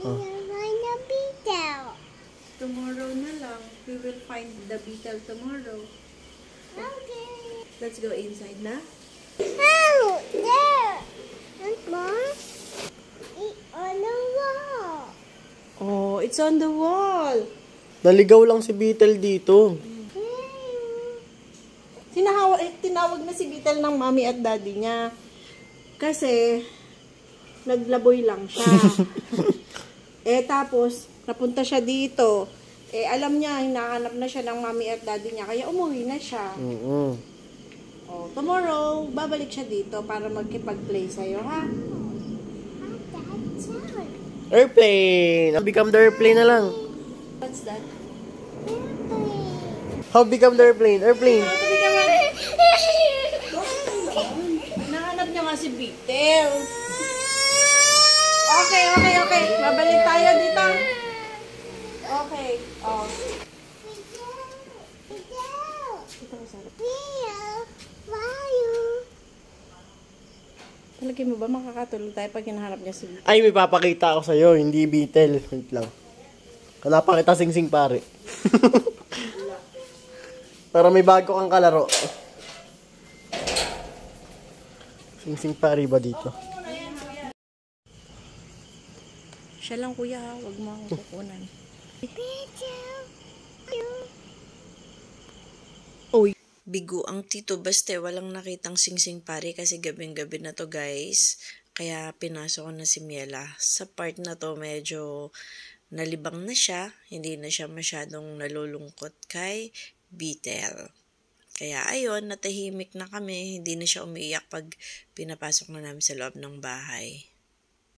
Oh. Find the beetle. Tomorrow na lang. We will find the beetle tomorrow. Okay. Let's go inside na. Oh, there. And more. It's on the wall. Oh, it's on the wall. Naligaw lang si Beetle dito. Tinawag na si Beetle ng mommy at daddy niya. Kasi, naglaboy lang siya. Tapos, napunta siya dito. Alam niya, hinahanap na siya ng mommy at daddy niya. Kaya umuwi na siya. Oh, tomorrow, babalik siya dito para magkipag-play sa'yo, ha? Airplane! How become the airplane na lang? What's that? How become the airplane? Airplane! Nahanap niya nga si Beetle. Okay. Babalik tayo dito. Okay. Oh. Talagay mo ba makakatulog tayo pag hinahanap niya si Beetle? Ay, may papakita ako sa'yo, hindi Beetle. Wait lang. Hanapan kita sing-sing pare. Para may bago kang kalaro. Sing-sing pare ba dito? Siya lang kuya ha, huwag mo akong kukunan. Oy. Bigo ang Tito Baste, walang nakitang sing-sing pare kasi gabing-gabi na to guys. Kaya pinasok ko na si Miela. Sa part na to medyo nalibang na siya. Hindi na siya masyadong nalulungkot kay Beetle. Kaya ayun, natahimik na kami. Hindi na siya umiiyak pag pinapasok na namin sa loob ng bahay.